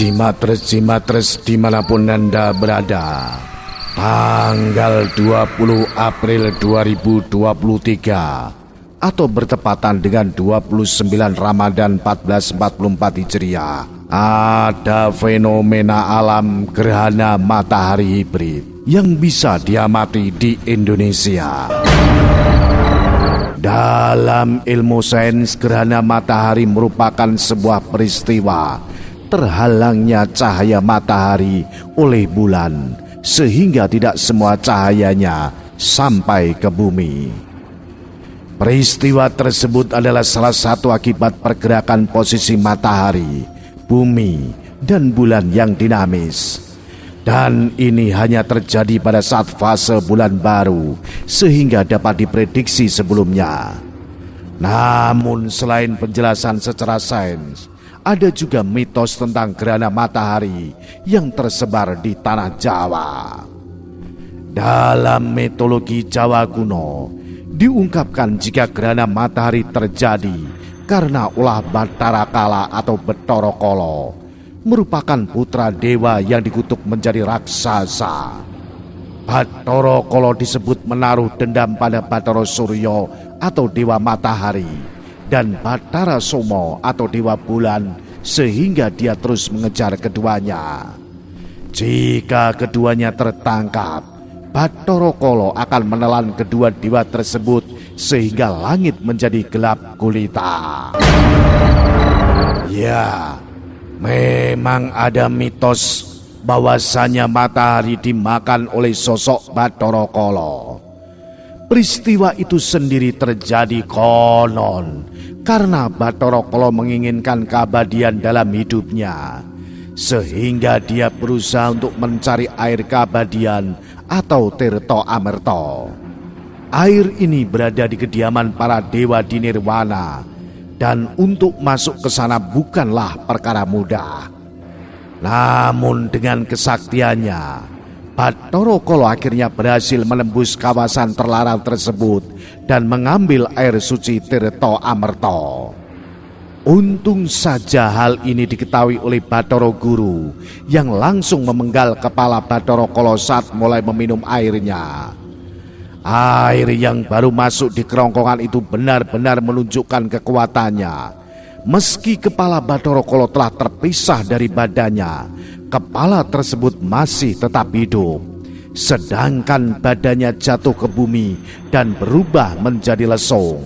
Jimatres dimanapun Anda berada, tanggal 20 April 2023 atau bertepatan dengan 29 Ramadan 1444 Hijriah, ada fenomena alam gerhana matahari hibrid yang bisa diamati di Indonesia. Dalam ilmu sains, gerhana matahari merupakan sebuah peristiwa terhalangnya cahaya matahari oleh bulan, sehingga tidak semua cahayanya sampai ke bumi. Peristiwa tersebut adalah salah satu akibat pergerakan posisi matahari, bumi, dan bulan yang dinamis. Dan ini hanya terjadi pada saat fase bulan baru, sehingga dapat diprediksi sebelumnya. Namun selain penjelasan secara sains, ada juga mitos tentang gerhana matahari yang tersebar di tanah Jawa. Dalam mitologi Jawa kuno, diungkapkan jika gerhana matahari terjadi karena ulah Bathara Kala atau Bathara Kala, merupakan putra dewa yang dikutuk menjadi raksasa. Bathara Kala disebut menaruh dendam pada Bathara Surya atau dewa matahari dan Bathara Soma atau dewa bulan, sehingga dia terus mengejar keduanya. Jika keduanya tertangkap, Bathara Kala akan menelan kedua dewa tersebut sehingga langit menjadi gelap gulita. Ya, memang ada mitos bahwasanya matahari dimakan oleh sosok Bathara Kala. Peristiwa itu sendiri terjadi konon karena Bathara Kala menginginkan keabadian dalam hidupnya, sehingga dia berusaha untuk mencari air keabadian atau Tirta Amerta. Air ini berada di kediaman para dewa di Nirwana, dan untuk masuk ke sana bukanlah perkara mudah. Namun dengan kesaktiannya, Bathara Kala akhirnya berhasil menembus kawasan terlarang tersebut dan mengambil air suci Tirta Amerta. Untung saja hal ini diketahui oleh Bathara Guru yang langsung memenggal kepala Bathara Kala saat mulai meminum airnya. Air yang baru masuk di kerongkongan itu benar-benar menunjukkan kekuatannya. Meski kepala Bathara Kala telah terpisah dari badannya, kepala tersebut masih tetap hidup, sedangkan badannya jatuh ke bumi dan berubah menjadi lesung.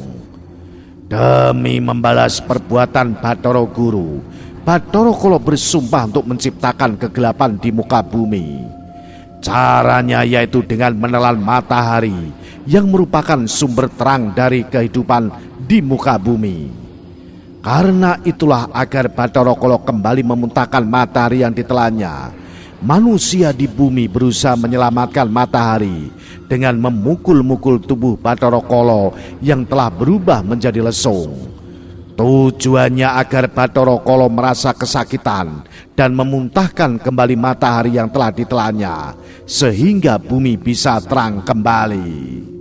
Demi membalas perbuatan Bathara Guru, Bathara Kala bersumpah untuk menciptakan kegelapan di muka bumi. Caranya yaitu dengan menelan matahari yang merupakan sumber terang dari kehidupan di muka bumi. Karena itulah agar Bathara Kala kembali memuntahkan matahari yang ditelannya, manusia di bumi berusaha menyelamatkan matahari dengan memukul-mukul tubuh Bathara Kala yang telah berubah menjadi lesung. Tujuannya agar Bathara Kala merasa kesakitan dan memuntahkan kembali matahari yang telah ditelannya, sehingga bumi bisa terang kembali.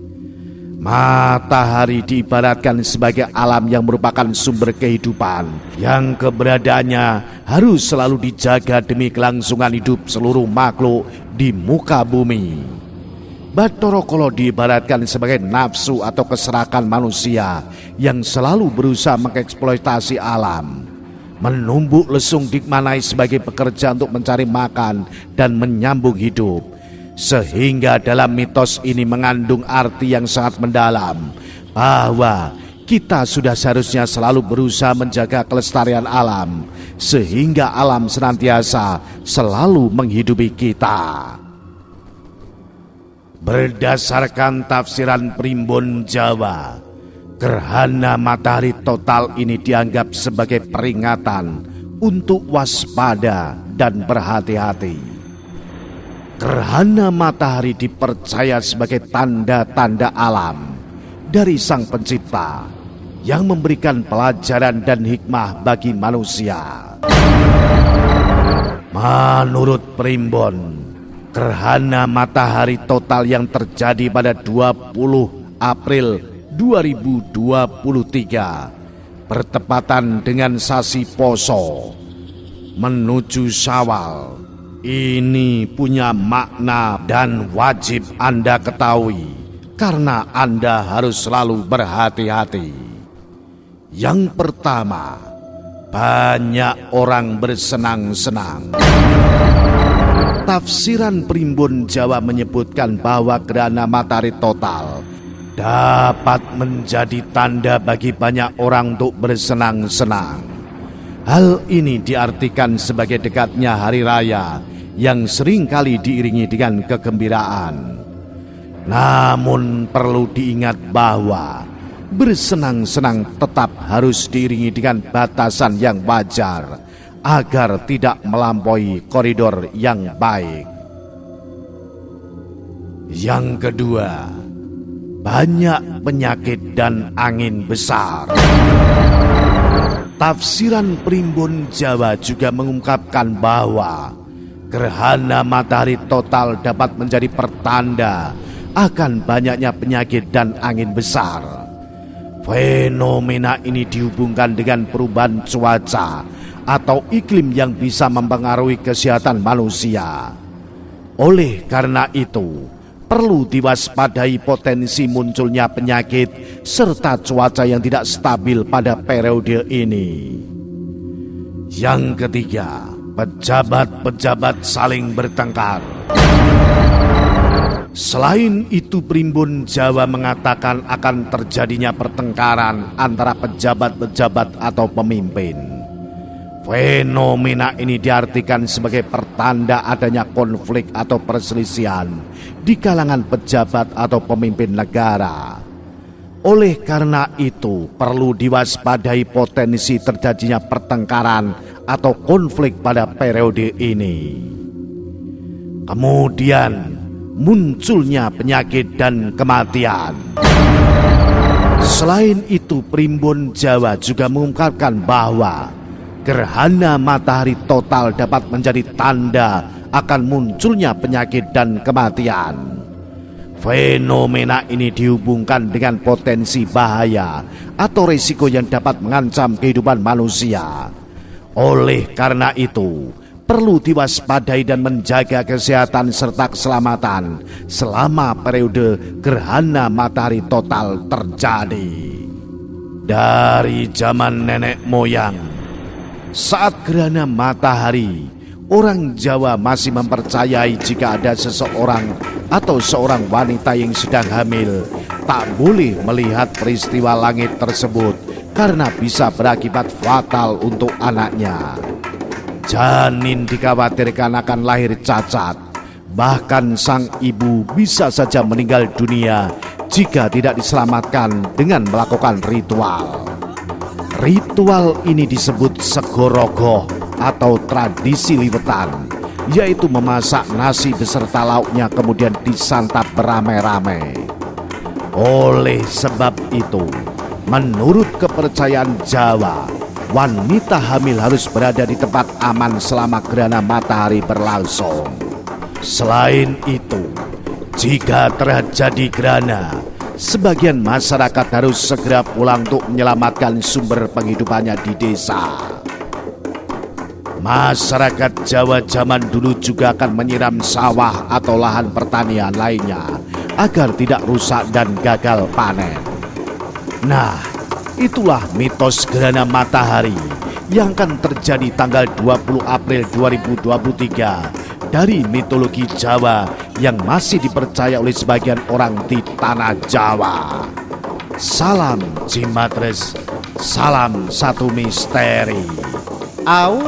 Matahari diibaratkan sebagai alam yang merupakan sumber kehidupan, yang keberadaannya harus selalu dijaga demi kelangsungan hidup seluruh makhluk di muka bumi. Bathara Kala diibaratkan sebagai nafsu atau keserakan manusia yang selalu berusaha mengeksploitasi alam. Menumbuk lesung dimaknai sebagai pekerja untuk mencari makan dan menyambung hidup, sehingga dalam mitos ini mengandung arti yang sangat mendalam, bahwa kita sudah seharusnya selalu berusaha menjaga kelestarian alam, sehingga alam senantiasa selalu menghidupi kita. Berdasarkan tafsiran Primbon Jawa, gerhana matahari total ini dianggap sebagai peringatan untuk waspada dan berhati-hati. Gerhana matahari dipercaya sebagai tanda-tanda alam dari Sang Pencipta yang memberikan pelajaran dan hikmah bagi manusia. Menurut Primbon, gerhana matahari total yang terjadi pada 20 April 2023 bertepatan dengan sasi Poso menuju Syawal. Ini punya makna dan wajib Anda ketahui, karena Anda harus selalu berhati-hati. Yang pertama, banyak orang bersenang-senang. Tafsiran Primbon Jawa menyebutkan bahwa gerhana matahari total dapat menjadi tanda bagi banyak orang untuk bersenang-senang. Hal ini diartikan sebagai dekatnya hari raya yang seringkali diiringi dengan kegembiraan. Namun perlu diingat bahwa bersenang-senang tetap harus diiringi dengan batasan yang wajar agar tidak melampaui koridor yang baik. Yang kedua, banyak penyakit dan angin besar. Tafsiran Primbon Jawa juga mengungkapkan bahwa gerhana matahari total dapat menjadi pertanda akan banyaknya penyakit dan angin besar. Fenomena ini dihubungkan dengan perubahan cuaca atau iklim yang bisa mempengaruhi kesehatan manusia. Oleh karena itu, perlu diwaspadai potensi munculnya penyakit serta cuaca yang tidak stabil pada periode ini. Yang ketiga, pejabat-pejabat saling bertengkar. Selain itu, Primbon Jawa mengatakan akan terjadinya pertengkaran antara pejabat-pejabat atau pemimpin. Fenomena ini diartikan sebagai pertanda adanya konflik atau perselisihan di kalangan pejabat atau pemimpin negara. Oleh karena itu, perlu diwaspadai potensi terjadinya pertengkaran atau konflik pada periode ini. Kemudian, munculnya penyakit dan kematian. Selain itu, Primbon Jawa juga mengungkapkan bahwa gerhana matahari total dapat menjadi tanda akan munculnya penyakit dan kematian. Fenomena ini dihubungkan dengan potensi bahaya atau risiko yang dapat mengancam kehidupan manusia. Oleh karena itu, perlu diwaspadai dan menjaga kesehatan serta keselamatan selama periode gerhana matahari total terjadi. Dari zaman nenek moyang, saat gerhana matahari, orang Jawa masih mempercayai jika ada seseorang atau seorang wanita yang sedang hamil tak boleh melihat peristiwa langit tersebut karena bisa berakibat fatal untuk anaknya. Janin dikhawatirkan akan lahir cacat, bahkan sang ibu bisa saja meninggal dunia jika tidak diselamatkan dengan melakukan ritual. Ritual ini disebut segorogoh atau tradisi liwetan, yaitu memasak nasi beserta lauknya kemudian disantap beramai-ramai. Oleh sebab itu, menurut kepercayaan Jawa, wanita hamil harus berada di tempat aman selama gerhana matahari berlangsung. Selain itu, jika terjadi gerhana, sebagian masyarakat harus segera pulang untuk menyelamatkan sumber penghidupannya di desa. Masyarakat Jawa zaman dulu juga akan menyiram sawah atau lahan pertanian lainnya agar tidak rusak dan gagal panen. Nah, itulah mitos gerhana matahari yang akan terjadi tanggal 20 April 2023 dari mitologi Jawa yang masih dipercaya oleh sebagian orang di tanah Jawa. Salam Jimatres, salam satu misteri. Au.